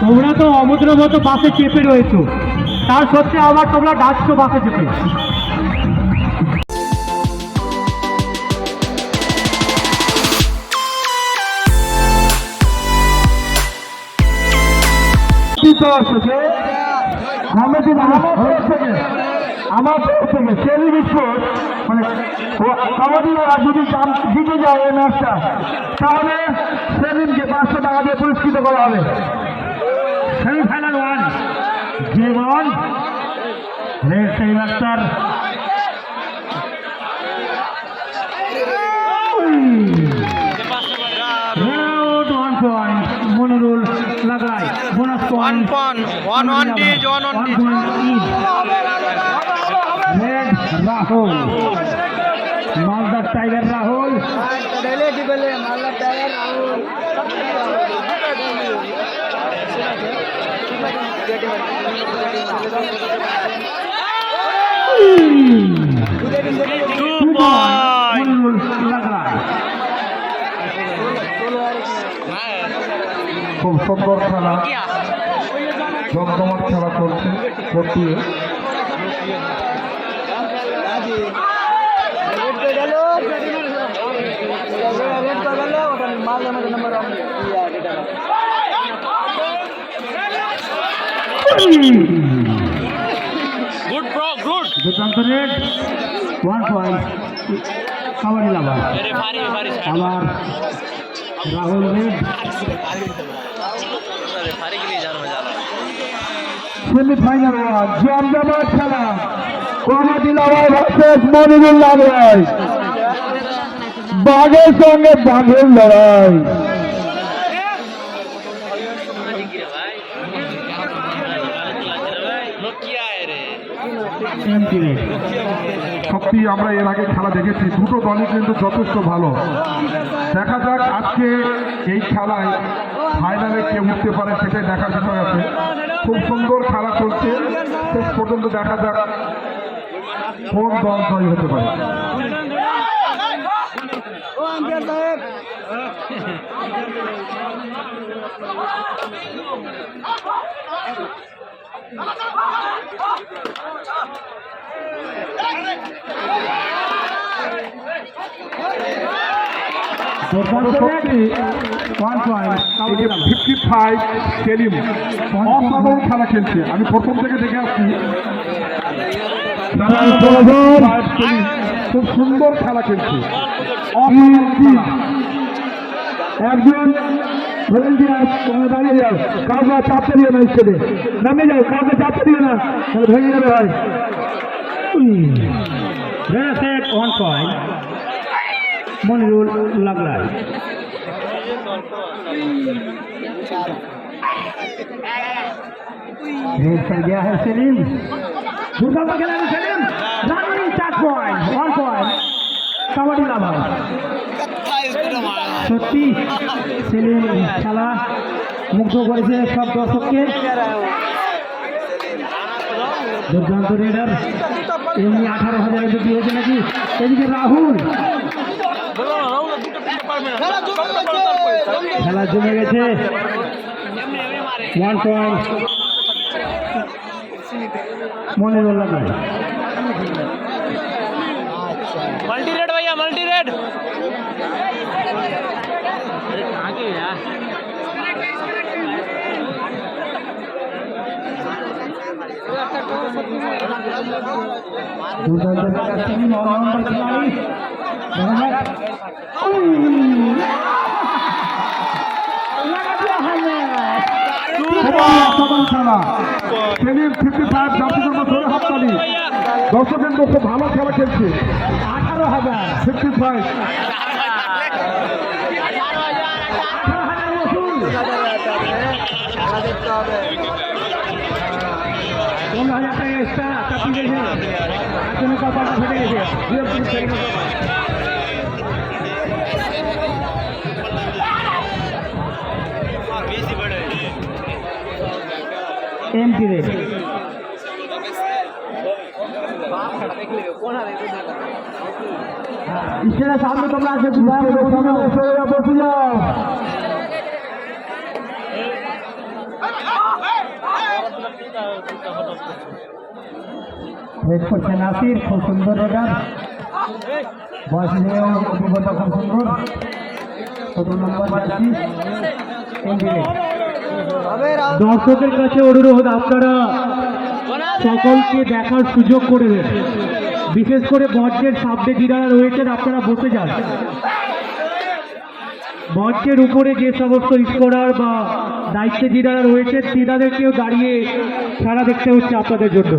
তোমরা তো অমুদ্র মতো বাসে চেপে রয়েছো, তার সত্ত্বেও আবার তোমরা ডাকছো বাসে চেপে। আমার থেকে সেলিম স্পোর্ট মানে কাবাডিরা যদি জিতে যায় এই ম্যাচটা, তাহলে সেলিমকে 500 টাকা দিয়ে পুরস্কৃত করা হবে। সেমিফাইনাল 1 জীবন রেড সেই মাস্টার মনিরুল লাগাই বোনাস পয়েন্ট 1 রেড রাহুল মালদার টাইগার রাহুল মালদার টাইগার রাহুল 2 খুব সুন্দর খেলা, জমজমাট খেলা চলছে। দুর্দান্ত রেড 1 পয়েন্ট কাবাডি লাভার। আবার রাহুল রেড। সেমিফাইনাল জমজমাট খেলা, কাবাডি লাভার ভার্সেস মনিরুল লাগাই। বাঘের সঙ্গে বাঘের লড়াই। সত্যি আমরা এর আগে খেলা দেখেছি, দুটো দলই কিন্তু যথেষ্ট ভালো। দেখা যাক আজকে এই খেলায় ফাইনালে কে উঠতে পারে, সেটাই দেখার বিষয় আছে। খুব সুন্দর খেলা চলছে, শেষ পর্যন্ত দেখা যাক কোন দল জয়ী হতে পারে। সেলিম অসাধারণ খেলা খেলছে, আমি প্রথম থেকে দেখে আসছি। খুব সুন্দর খেলা খেলছে। একজন দাঁড়িয়ে যাও, কাউকে চাপতে দিও না, স্টেডে নামে যাও, কাউকে চাপতে দিও না, ভেঙে যাবে ভাই। 1 পয়েন্ট মনিরুল লাগলাই। गया है सेलिम, दुर्दाন্ত খেলা Selim. Running 4 point 1 point kabaddi lover. সত্যি সেলিম খেলা মুগ্ধ করেছে সব দর্শককে। দুর্দান্ত রেডার এমনি 18,000 বিক্রি হয়েছে নাকি। এদিকে রাহুল, খেলা জমে গেছে। 1 পয়েন্ট মনিরুল লাগাই। मल्टी रेड भैया, मल्टी रेड। সেলিম 55 জাতির জন্য ধরে হাততালি। দর্শক কিন্তু খুব ভালো খেলা খেলছে। 18,000 55 15,000 টাকা এক্সট্রা চাপি গেছে। এখন কপালটা ফেটে গেছে। एमपी रे স্টেজের সামনে তোমরা আসে বসে যাও। রেড করছে নাসির, খুব সুন্দর রেডার, বয়স নিয়েও অভিজ্ঞতা খুব সুন্দর। 17 নম্বর জার্সি এমবিএ। দর্শকের কাছে অনুরোধ, আপনারা সকলকে দেখার সুযোগ করে দেন, বিশেষ করে মঞ্চের সামনে যারা রয়েছেন আপনারা বসে যান। মঞ্চের উপরে যে সমস্ত স্কোরার বা দায়িত্বে যারা রয়েছেন তিনাদেরকেও দাঁড়িয়ে খেলা দেখতে হচ্ছে আপনাদের জন্য।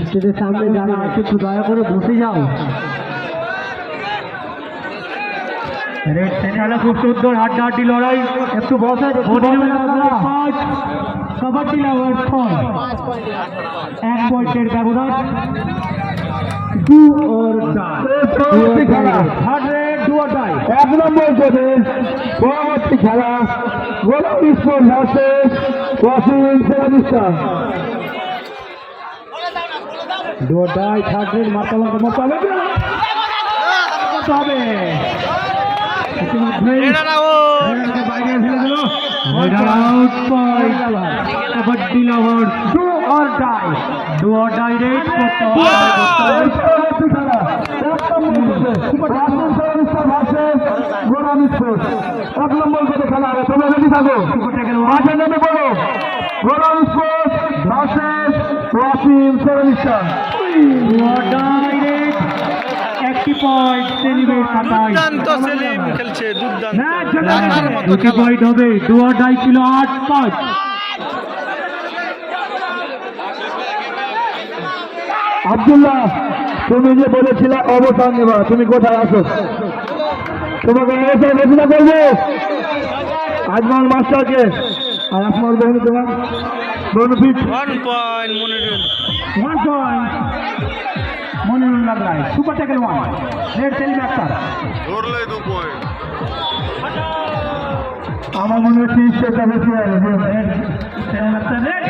স্টেজের সামনে যারা আছে একটু দয়া করে বসে যাও। রেড সেন্টারে খুব সুন্দর হাড্ডাহাড্ডি লড়াই, একটু বসে। কাবাডি লাভার 1 পয়েন্টের ব্যবধান। ডু অর ডাই, 1 নম্বর পদে পরবর্তী খেলা গোলাম স্পোর্ট ভার্সেস ওয়াসিম সেরাবিস্তা। Do or die, third raid মারতে হবে। Kabaddi lover do or die, do or die raid করতে হবে। গোলাম স্পোর্ট 1 নম্বর পদে খেলা হবে। তোমরা রেডি থাকো, মাঠে নেমে পড়ো। গোলাম স্পোর্ট ভার্সেস ওয়াসিম সেরাবিস্তা। Do or die raid, 1 point সেলিমের খাতায়। দুর্দান্ত সেলিম খেলছে, দুর্দান্ত। 2 পয়েন্ট হবে। ডু অর ডাই ছিল 8 পয়েন্ট। আব্দুল্লাহ, তুমি যে বলেছিলে অবসর নেবা, তুমি কোথায় আছো? তোমাকে অবসর ঘোষণা করবো আজমল মাস্টারকে। আর আপনার বহু তোমার benefit 1 point Monirul. 1 point Monirul লাগলাই। Super tackle 1, raid Selim Akhtar. ধরলে 2 পয়েন্ট। আমার মনে হচ্ছে সেটা বেশি হবে। সেলিম আক্তার রেড,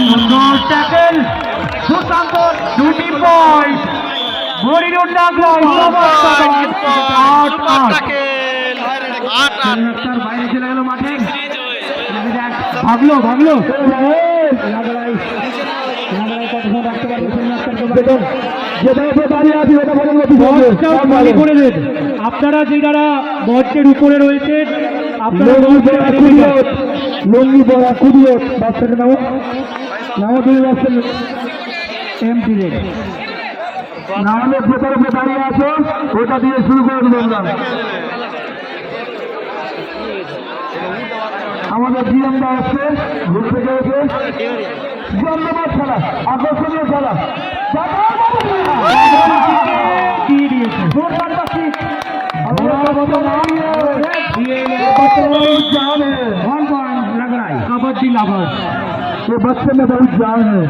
সুন্দর ট্যাকেল, দুর্দান্ত 2 পয়েন্ট মনিরুল লাগলাই। বাইরে চলে গেল মাঠে, ভাগলো আপনারা যারা মঞ্চের উপরে রয়েছেন আপনারা লঙ্গি পড়া কুদিয়ত বাচ্চাকে নাও নাও দুই বাচ্চা এমটি রেড। নাহলে ভেতরে দাঁড়িয়ে আছো, ওটা দিয়ে শুরু করে দেবো আমরা। আমাদের জিএমদা আসছে, ঘুর থেকে এসে ধন্যবাদ খেলা, আকর্ষণীয় খেলা। কি দিয়েছে कबड्डी लवर ये बच्चे में बहुत जान है।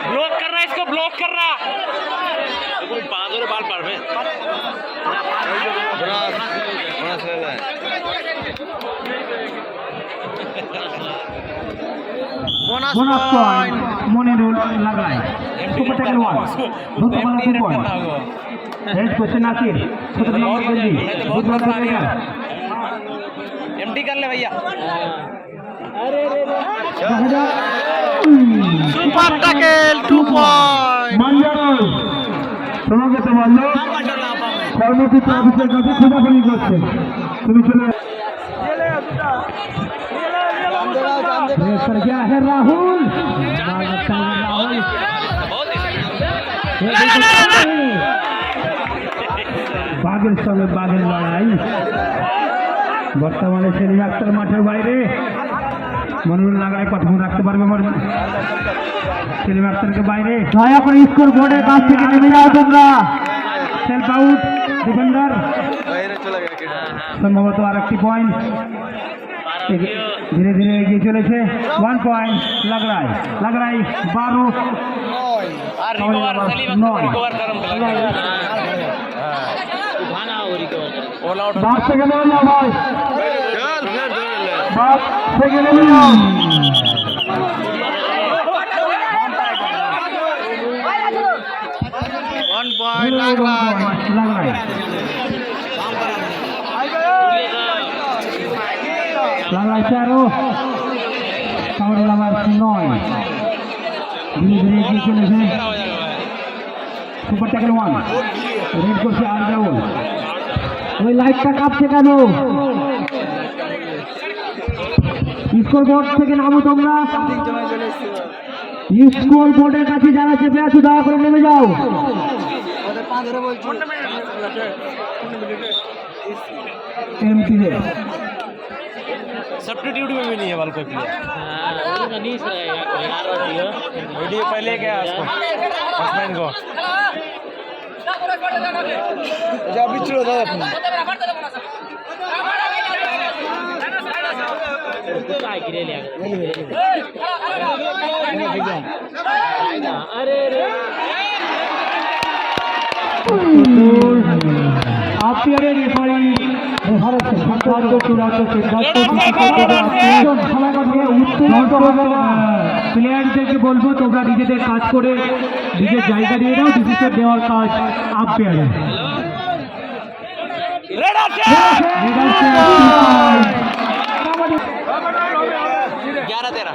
ब्लॉक कर रहा है, इसको ब्लॉक कर रहा। बाल पार में बोनस पॉइंट मोनिरुल लगाए super tackle 1 2 point raid question Nasir 17 number गंजी बुधवार को आएगा एमटी कर ले भैया। सुपर टैकल 2 पॉइंट मंजर তোমাকে তো বললো কর্মক্ষেত্র অফিসের কাছে খোঁজাখুঁজি করছে, তুমি চলে कर गया है राहुल बागेर संगे बागेर लड़ाई बर्तमाने सेलिम आक्तार माठेर बाइरे मनिरुल लागाय कतक्षण राखते पारबे सेलिम आक्तार के बाइरे दया करे स्कोर बोर्डेर काछ थेके नेमे जाओ तोमरा सेल्फ आउट डिफेंडर सम्भवत आरेकटी पॉइंट धीरे धीरे एगिए चले 1 पॉइंट लग रहा है 12 रिकवर सलीम अख्तर रिकवर करम ऑल आउट 10 সেকেন্ড হয়ে যাও ভাই, चल फिर 10 সেকেন্ড হয়ে যাও। 1 पॉइंट लाग रहा है লাগাই 13 কাউরি নাম্বার 9 ধীরে ধীরে এগিয়ে চলেছে সুপার ট্যাকল 1 রেড করছে আর রাহুল ওই লাইটটা কাঁপছে কেন স্কোর বোর্ড থেকে নামো তোমরা স্কোর বোর্ডের কাছে যারা চেপে আছো দয়া করে নেমে যাও এমটি सब्स्टिट्यूट में भी नहीं है बाल कोई प्लेयर वीडियो पहले क्या उसको बैट्समैन को जा बिचड़ो था अपन আপিয়ারের রেফারি ভারতের সিদ্ধান্ত চূড়ান্ত সিদ্ধান্ত প্লেয়ারদেরকে বলবো তোমরা নিজেদের কাজ করে নিজের জায়গা দিয়ে দাও, ডিসিশন দেওয়ার কাজ আম্পায়ারের। 11-13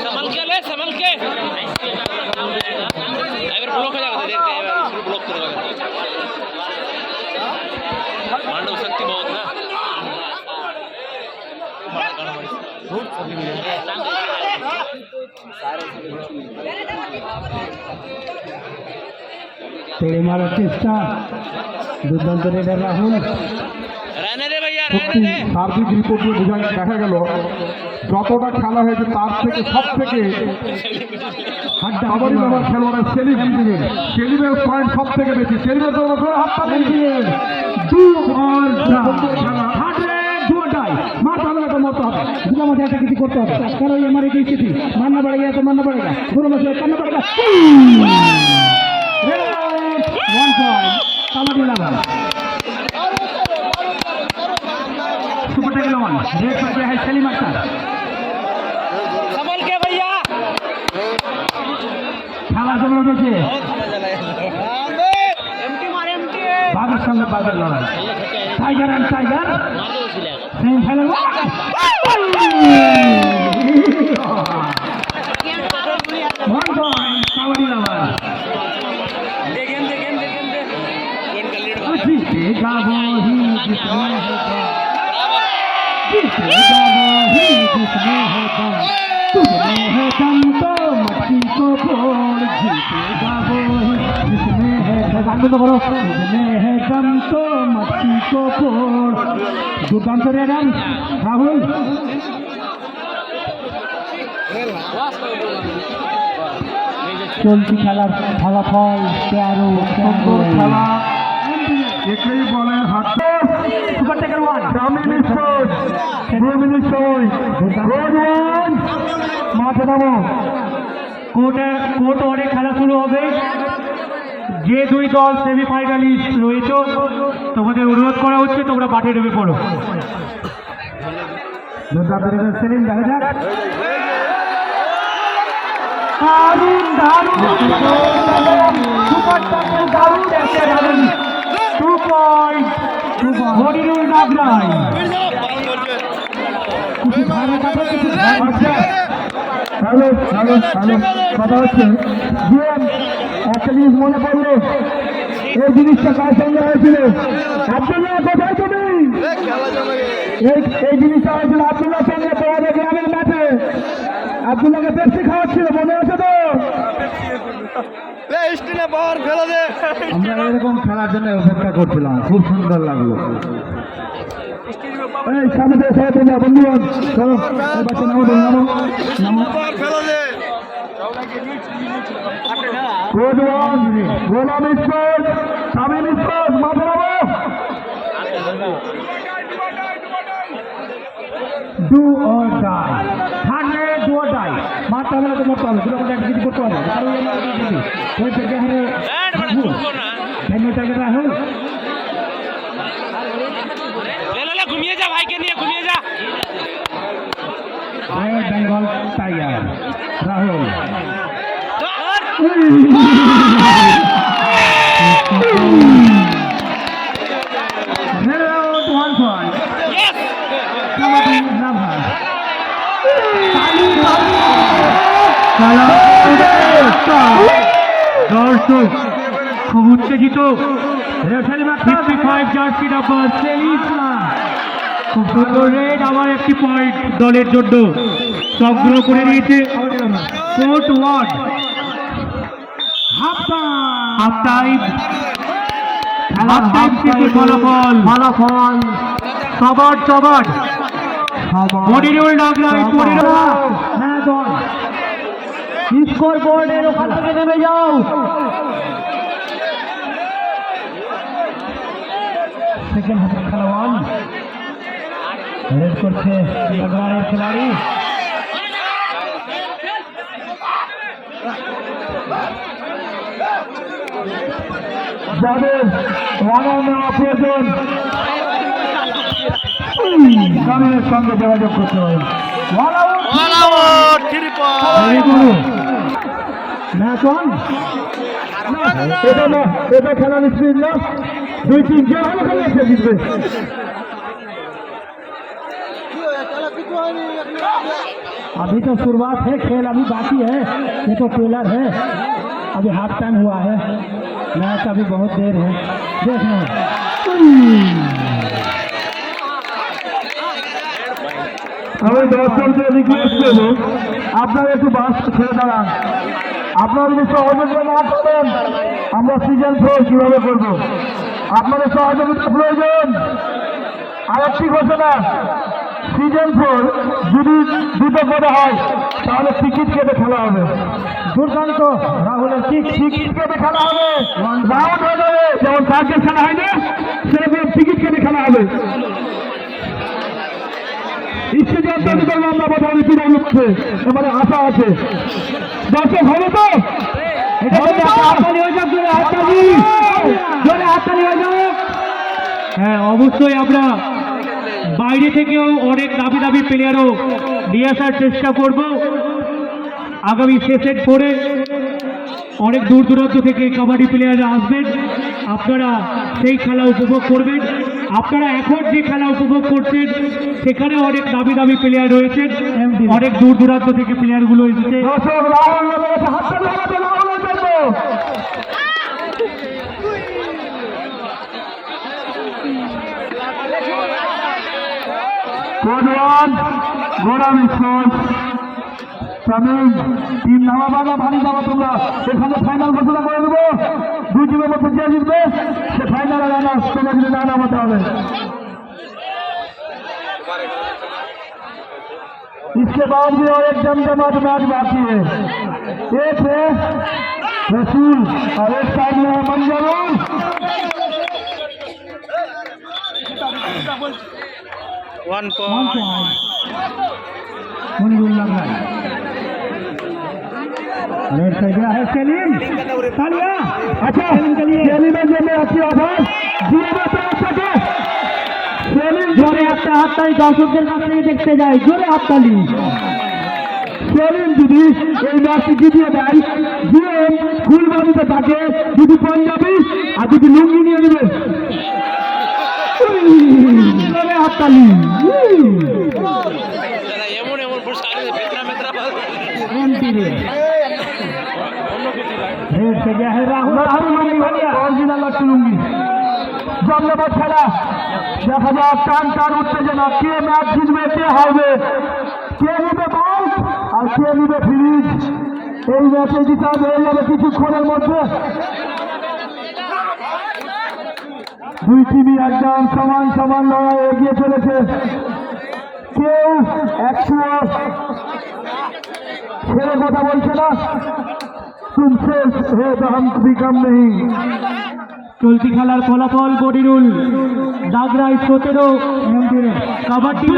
संभल के ले संभल के अगर ब्लॉक हो जाएगा देखते हैं इसको ब्लॉक करेगा मांडव शक्ति बहुत ना তেড়ে মারার চেষ্টা দুর্দান্ত রেডার রাহুল रहने दे भैया रहने दे সার্বিক রিপোর্ট দিয়ে দেখা গেল যতটা খেলা হয়েছে তার থেকে সব থেকে কাবাডি নাম্বার খেলোয়াড় সেলিমের পয়েন্ট সব থেকে বেশি। সেলিমের হাতটা দিয়ে একটা কিছু করতে হবে কারণ আমার এই স্থিতি মাননা পড়েগা তো মাননা পড়েগা পুরো মাসে কান্না পড়েগা 1 point kabaddi number super tackle 1 red पर है सलीम अख्तर संभल के भैया খেলা চলে গেছে एमटी मार एमटी বাঘের সঙ্গে বাঘের লড়াই tiger and tiger semifinal 1 point kabaddi number देखें देखें देखें कौन का लीड जीतेगा वही जिसमें है दम जीतेगा वही जिसमें है दम तुझमें है दम तो मट्टी को फोड़ जीतेगा वही जिसमें है दम तुझमें है दम तो मट्टी को फोड़ दुर्दाন্ত রেডার রাহুল চলতি খেলার ফলাফল 13 সুন্দর খেলা একেই বলে হাত সুপার ট্যাকল 1 2 মিনিট সময় মাঠে নামো। কোর্ট অনেক খেলা শুরু হবে। যে দুই দল সেমিফাইনালিস্ট রয়েছে তোমাদের অনুরোধ করা হচ্ছে তোমরা মাঠে নেমে পড়ো। সেলিম দেখা যাক দারুণ 2 পয়েন্ট হরিরুল নাগরাই হ্যালো হ্যালো হ্যালো কথা হচ্ছে একটা জিনিস মনে পড়লো এই জিনিসটা কার সঙ্গে হয়েছিল আব্দুল্লাহ কোথায় তুমি এই জিনিসটা হয়েছিল আব্দুল্লাহ সঙ্গে তোমাদের গ্রামের মাঠে আব্দুল্লাহকে পেপসি খাওয়াচ্ছিল মনে আছে তো আমরা এরকম খেলার জন্য অপেক্ষা করছিলাম খুব সুন্দর লাগলো এই সামনে সবাই তোমরা বন্ধুগণ চলো বাচ্চা নামো নামো নামো গোলাম ইসমাইল তামিম ইসমাইল মাঠে নামো do or die 100 do or die মাঠে মরতে হবে, দুটো করে একটা কিছু করতে হবে, কারণ ওই থেকে হারে টার্গেট রাহুল ঘুমিয়ে যা ভাইকে নিয়ে ঘুমিয়ে যা রয়্যাল বেঙ্গল টাইগার রাহুল দর্শক খুব উত্তেজিত। 55 জার্সি নাম্বার খুব সুন্দর রেড, আবার একটি পয়েন্ট দলের জন্য সংগ্রহ করে নিয়েছে কোর্ট ওয়ার্ড। হাফ টাইম ফলাফল সবার মনিরুল নাগরাই স্কোর বোর্ডের ওখান থেকে নেমে যাও। সেকেন্ড হাফের খেলোয়াড় রেড করছে নাগরাইয়ের খেলাড়ি। যাদের রানার নেওয়া প্রয়োজন কামিনের সঙ্গে যোগাযোগ করতে হবে। এটা খেলার স্পিড না, 2-3 যে ভালো খেলে সে জিতবে। अभी तो शुरुआत है, खेल अभी बाकी है, ये तो ट्रेलर है, अभी हाफ टाइम हुआ है, मैच अभी बहुत देर है, देखना। আমি দর্শকদের রিকোয়েস্ট করব, আপনারা একটু বাস ছেড়ে দাঁড়ান। আপনারা যদি সহযোগিতা না করেন আমরা সিজন 4 কিভাবে করব? আপনাদের সহযোগিতা প্রয়োজন। আরেকটি ঘোষণা, সিজন 4 যদি দুটো করে হয় তাহলে টিকিট কেটে খেলা হবে। দুর্দান্ত রাহুলের টিকিট কেটে খেলা হবে, রাউন্ড হয়ে যাবে, যেমন সার্কেল খেলা হয় না সেরকম টিকিট কেটে খেলা হবে। এবারে আশা আছে দর্শক হবে তো, হ্যাঁ অবশ্যই আমরা বাইরে থেকেও অনেক দাবি দাবি প্লেয়ারও নিয়ে আসার চেষ্টা করব। আগামী সেশন পরে অনেক দূর দূরান্ত থেকে কাবাডি প্লেয়াররা আসবেন, আপনারা সেই খেলা উপভোগ করবেন। আপনারা এখন যে খেলা উপভোগ করছেন সেখানে অনেক দাবি দাবি প্লেয়ার রয়েছেন, অনেক দূর দূরান্ত থেকে প্লেয়ারগুলো এসেছে। টিম নামাবাদা ভারী যাবো, তোমরা এখানে ফাইনাল ঘোষণা করে দেবো। 2 টিমের মধ্যে যে জিতবে সে ফাইনালে রানার, তোমরা যদি না নামাতে হবে। इसके बाद भी और एक जमजमाट मैच बाकी है। एक है रसूल और एक साइड में है मंजरूर। मनिरुल नागराई रेड से गया है सेलिम, तालिया। अच्छा सेलिमेর জন্য একটি অফার দিয়ে দেবে। সেলিম জোরে হাততালি দর্শকদের কাছ থেকে দেখতে যায়, জোরে হাততালি। সেলিম যদি এই ম্যাচটি জিতিয়ে দেয়, দিয়ে ফুলবাড়িতে থাকে, যদি পাঞ্জাবি আর যদি লুঙ্গি নিয়ে নেবে, জোরে হাততালি। এমন এমন रेड से गया है राहुल, অরিজিনাল লক্ষ্য লুঙ্গি। জমজমাট খেলা, দেখা যাক টান টান উত্তেজনা, কে ম্যাচ জিতবে, কে হারবে, কে নিবে বল আর কে নিবে ফ্রিজ। এই ম্যাচে জিতা হয়ে যাবে কিছুক্ষণের মধ্যে। 2 টিমই একদম সমান সমান লড়াই এগিয়ে চলেছে, কেউ একটু ছেড়ে কথা বলছে না। तुमसे है तो हम भी कम नहीं। চলতি খেলার ফলাফল মনিরুল নাগরাই 17, কাবাডি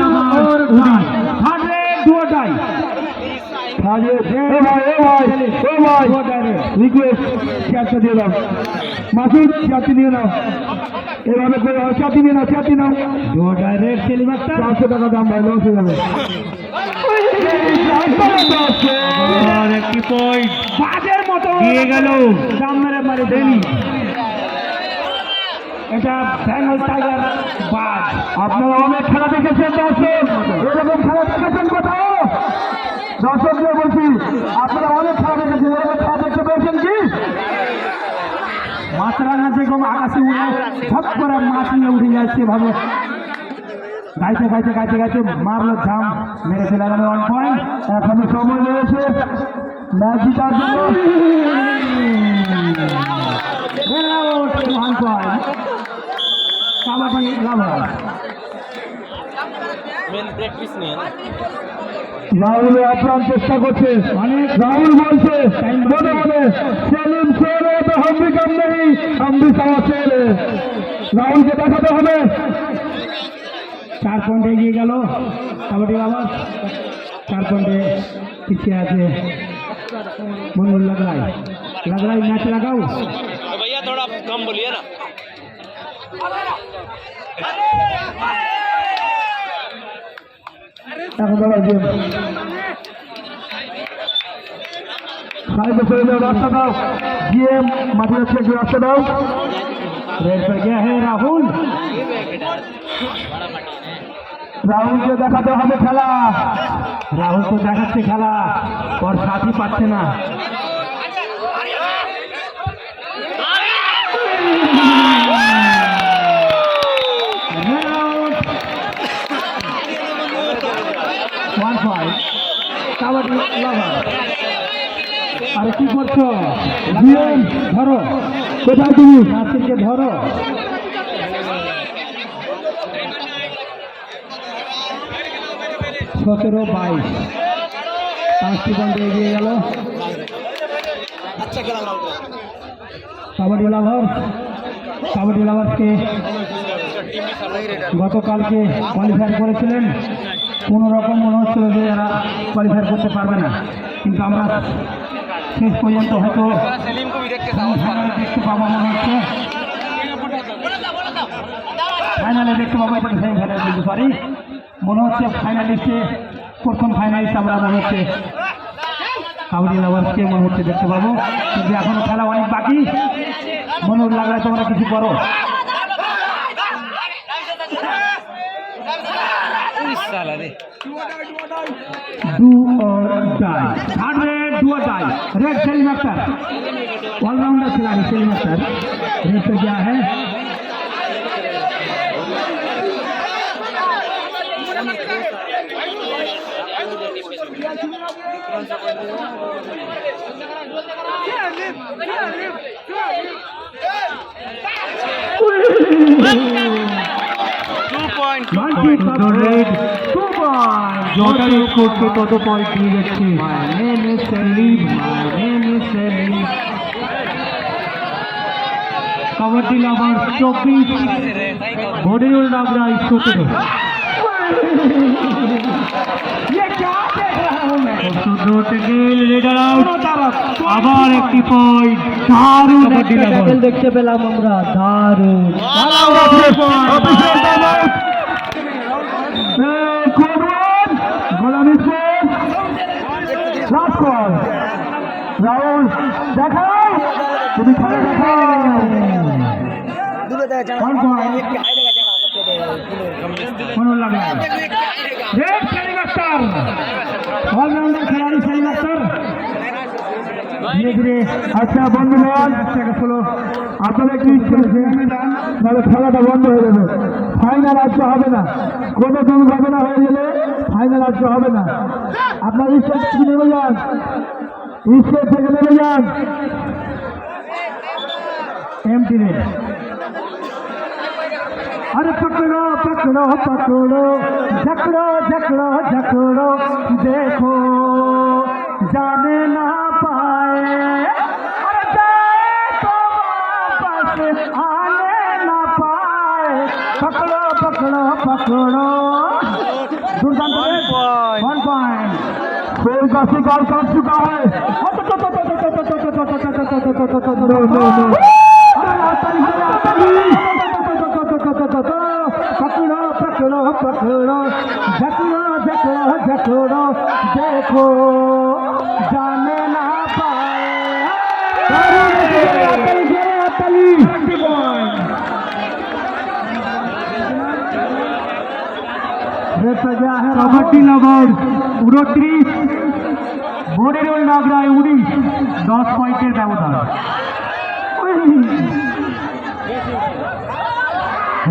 19। রিকোয়েস্ট চেয়ারটা দিয়ে দাও মাসুদ, চেয়ারটি নিয়ে নাও, এভাবে করে চেয়ারটি নিয়ে নাও, চেয়ারটি নাও। ডাইরেক্ট টেলিমাস্টার 400 টাকা দাম ভাই, লস হয়ে যাবে। আর একটি পয়েন্ট বাজের মতো দিয়ে গেল, দাম মেরে মারে দেনি। এটা বেঙ্গল টাইগার বাজ। আপনারা অনেক খেলা দেখেছেন দর্শক, এরকম খেলা দেখেছেন কোথাও? দর্শকদের বলছি, আপনারা অনেক খেলা দেখেছেন, এরকম খেলা দেখতে পেয়েছেন কি? মাছরাঙা যেরকম আকাশে উড়ে ঝপ করে মাছ নিয়ে উঠে যাচ্ছে ভাবে গাইতে গাইতে গাইতে গাইতে মারলো ঝাম, মেরে ফেলে গেল 1 পয়েন্ট। এখনো সময় রয়েছে ম্যাচ জিতার জন্য। 1 পয়েন্ট কাবাডি লাভার। মেন প্র্যাকটিস নিয়ে না রাহুল আপ্রাণ চেষ্টা করছে, রাহুল বলছে মনে মনে সেলিম ছেলে তো হাম্বি কাম নেই, হাম্বি সাওয়া ছেলে। রাহুলকে দেখাতে হবে। 4 পয়েন্টে এগিয়ে গেল কাবাডি লাভার। 4 পয়েন্টে পিছিয়ে আছে মনুল লাগলাই। লাগলাই ম্যাচ লাগাও। भैया थोड़ा कम बोलिए ना এখন দাঁড়া গেম সাইডে চলে যাও, রাস্তা দাও, গিয়ে মাঠে যাচ্ছে, একটু রাস্তা দাও। रेड पर गया है राहुल। রাহুলকে দেখাতে হবে খেলা। রাহুল তো দেখাচ্ছে খেলা, ওর সাথী পাচ্ছে না। কাবাডি লাভার। আরে কি করছো? ধরো, কোথায় তুমি? নাসিরকে ধরো। সতেরো 22 5টি পয়েন্টে এগিয়ে গেল अच्छा खेला কাবাডি লাভার। কাবাডি লাভারকে গতকালকে কোয়ালিফাই করেছিলেন, কোনো রকম মনে হচ্ছিল যে এরা কোয়ালিফাই করতে পারবে না, কিন্তু আমরা শেষ পর্যন্ত হয়তো सलीम को भी देख के ফাইনালে দেখতে পাবো মনে হচ্ছে। ফাইনালে দেখতে পাবো, এটা সেমিফাইনালে বলতে পারি। মনে হচ্ছে ফাইনালিস্টে প্রথম ফাইনালিস্ট আমরা মনে হচ্ছে কাবাডি লাভারকে মনে হচ্ছে দেখতে পাবো, কিন্তু এখনো খেলা অনেক বাকি। মনে লাগলে তোমরা কিছু করো। साला रे डू और डाई, हार्ड रेड डू और डाई। रेड सेलिम अख्तर ऑलराउंडर खिलाड़ी सेलिम अख्तर रेड पे क्या है? যত করছে তত পয়েন্ট নিয়ে যাচ্ছে। কাবাডি লাভার 24, মনিরুল নাগরাই 17। আবার একটি পয়েন্ট। দারুণ দেখতে পেলাম আমরা, দারুণ। রাহুল দেখাও, তুমি খেলা দেখাও। মনুল লাগলাই রেড সেলিম আখ্তার, অলরাউন্ডার খেলাড়ি সেলিম আখ্তার ধীরে ধীরে। আচ্ছা বন্ধুগণ, আপনারা কি তাহলে খেলাটা বন্ধ হয়ে যাবে, ফাইনাল আজকে হবে না। কোনো দুর্ঘটনা হয়ে গেলে ফাইনাল আজকে হবে না। আপনার স্টেজ থেকে নেমে যান, স্টেজ থেকে নেমে যান। Empty raid. अरे पकड़ो पकड़ो पकड़ो, झकड़ो झकड़ो झकड़ो, देखो जाने ना पाए, अरे देखो वापस आने ना पाए। पकड़ो पकड़ो पकड़ो, दुर्दांत 1 पॉइंट। का शिकार कर चुका है। पकड़ो पकड़ो पकड़ो झकड़ो झकड़ो झकड़ो देखो जाने ना पाए। कबड्डी लवर 29 বডিরোল নাগরায় 19 10 পয়েন্টের ব্যবধান।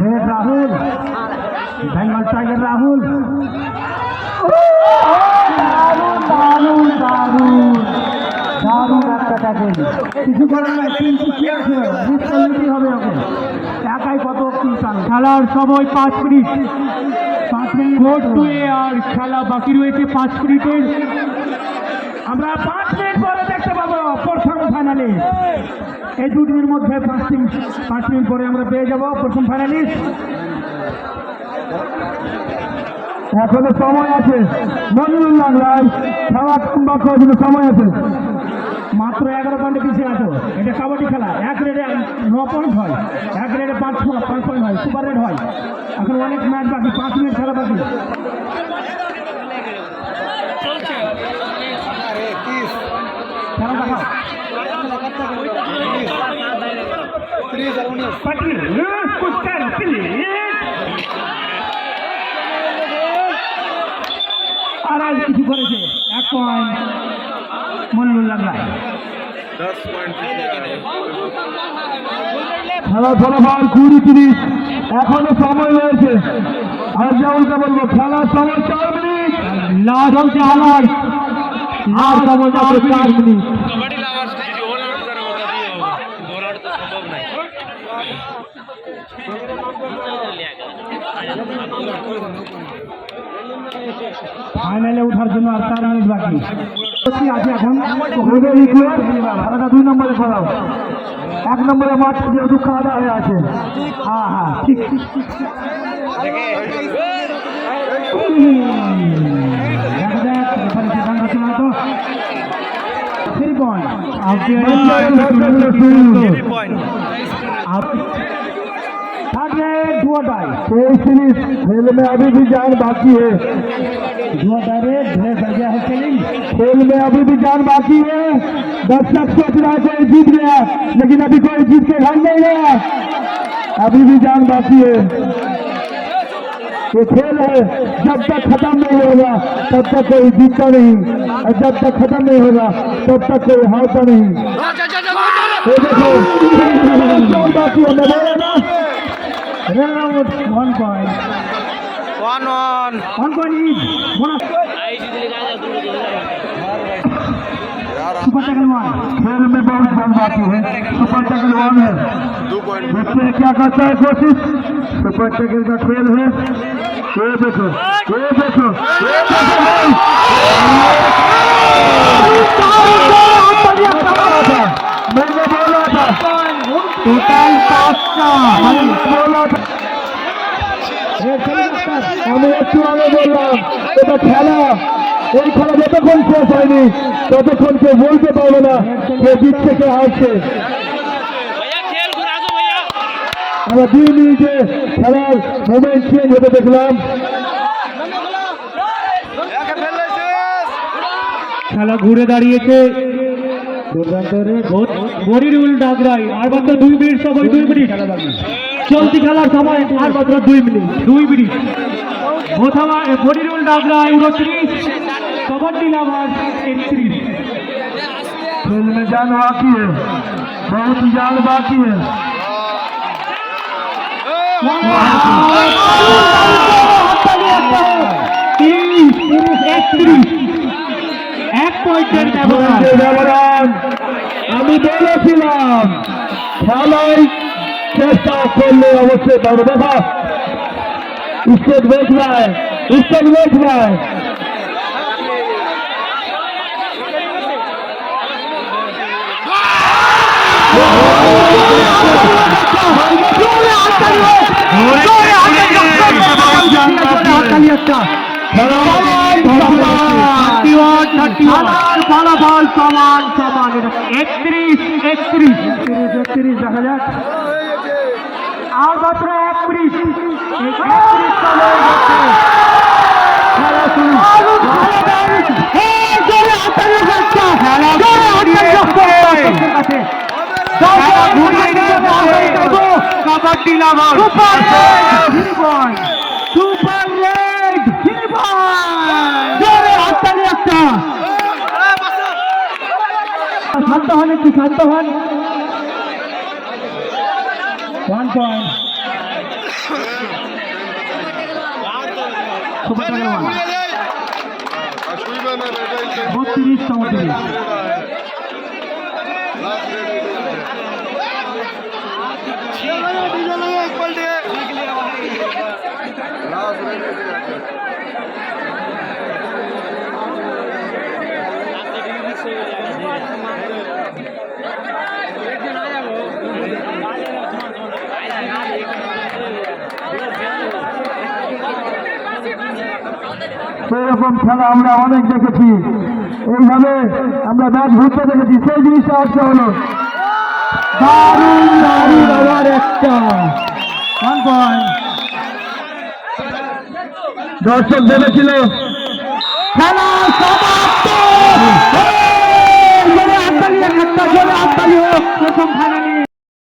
রেড রাহুল বেঙ্গল টাইগার রাহুল দারুণ দারুণ দারুণ একটা ট্যাকেল। কিছু করার নাই, হবে এখন একাই কত কি খেলার সময় 5 মিনিট 5 মিনিট ভোট দুয়ে আর খেলা বাকি রয়েছে 5 মিনিটের। আমরা 5 মিনিট পরে দেখতে পাবো প্রথম ফাইনালে। এই 2 দিনের মধ্যে 5 মিনিট পরে আমরা পেয়ে যাব প্রথম ফাইনালিস্ট। এখনো সময় আছে, মনিরুল লাগলাই খেলা কমব্যাক করার জন্য সময় আছে। মাত্র 11 পয়েন্টে পিছিয়ে আছো। এটা কাবাডি খেলা, 1 রেডে 9 পয়েন্ট হয়, 1 রেডে 5 পয়েন্ট হয়, সুপার রেড হয়। এখন অনেক ম্যাচ বাকি, 5 মিনিট খেলা বাকি। খেলা দেখাও। আর আজ কিছু করেছে 1 পয়েন্ট মনিরুল লাগলাই। খেলা ফলাফল 20-30, এখনো সময় রয়েছে। আর যেমনটা বলবো খেলার সময় 4 মিনিট, লাস্ট হচ্ছে হালার আর সময় 4 মিনিট। कबड्डी लावार से जो होल आउट करे होता भी होगा, होल आउट तो संभव नहीं। ফাইনালে ওঠার জন্য আর 4 মিনিট বাকি আছে। এখন খেলাটা 2 নম্বরে খেলাও। 1 নম্বরে মাঠ যেহেতু কাদা হয়ে আছে। হ্যাঁ হ্যাঁ ঠিক। দেখা যাক এখানে সিদ্ধান্ত ছিল তো 3 পয়েন্ট। कोई सीरीज खेल में अभी भी जान बाकी है, खेल में अभी भी जान बाकी है। दर्शक सोच रहा है कोई जीत गया, लेकिन अभी कोई जीत के घर नहीं गया, अभी भी जान बाकी है। ये खेल है, जब तक खत्म नहीं होगा तब तक कोई जीतता नहीं, और जब तक खत्म नहीं होगा तब तक कोई हारता नहीं। ये देखो जान बाकी है, मैं बोला ना। 1 point. 1 point each. Bonus. Super tackle 1। खेल में बहुत जान बाकी है, सुपर टैकल 1 है। 2 पॉइंट देखते हैं क्या करता है कोशिश। सुपर टैकल का खेल है। ये देखो ये देखो ये देखो, मैंने बोला था टोटल 5 का। बोला था, আমি একটু আগে বললাম এটা খেলা। এই খেলা যতক্ষণ শেষ হয়নি ততক্ষণ কেউ বলতে পারবে না কে জিতছে কে হারছে। भैया खेल घुरा दो भैया। আমরা 2 মিনিটে খেলার মোমেন্ট চেঞ্জ হতে দেখলাম। খেলা ঘুরে দাঁড়িয়েছে দুর্দান্ত রে বডিরোল নাগরাই। আর মাত্র 2 মিনিট সময়, 2 মিনিট চলতি খেলার সময় আর মাত্র 2 মিনিট। বডিরোল নাগরাই 29, कबड्डी लावार 31। खेल में जान बाकी है, बहुत जान बाकी है। 1 পয়েন্টের ব্যবধান। আমি বলেছিলাম খেলায় চেষ্টা করলে অবশ্যই পারবে। দেখা স্টেট বেচ রায়, স্টেট বেচ রায় খেলা খেলার ফলাফল সমান সমান 31-31 দেখা যাক আর মাত্র 1 মিনিট খেলা শুরু কাবাডি লাভার সুপার রেড হাততালি একটা শান্ত হন একটু শান্ত হন 1 পয়েন্ট সুপার লাভার 32-34 সেরকম খেলা আমরা অনেক দেখেছি, এইভাবে আমরা ব্যাট ঘুরতে দেখেছি, সেই জিনিসটা আজকে হলো দারুণ দারুণ আবার একটা 1 পয়েন্ট দর্শক ভেবেছিল খেলা সমাপ্ত। জোরে হাততালি হোক, প্রথম ফাইনাল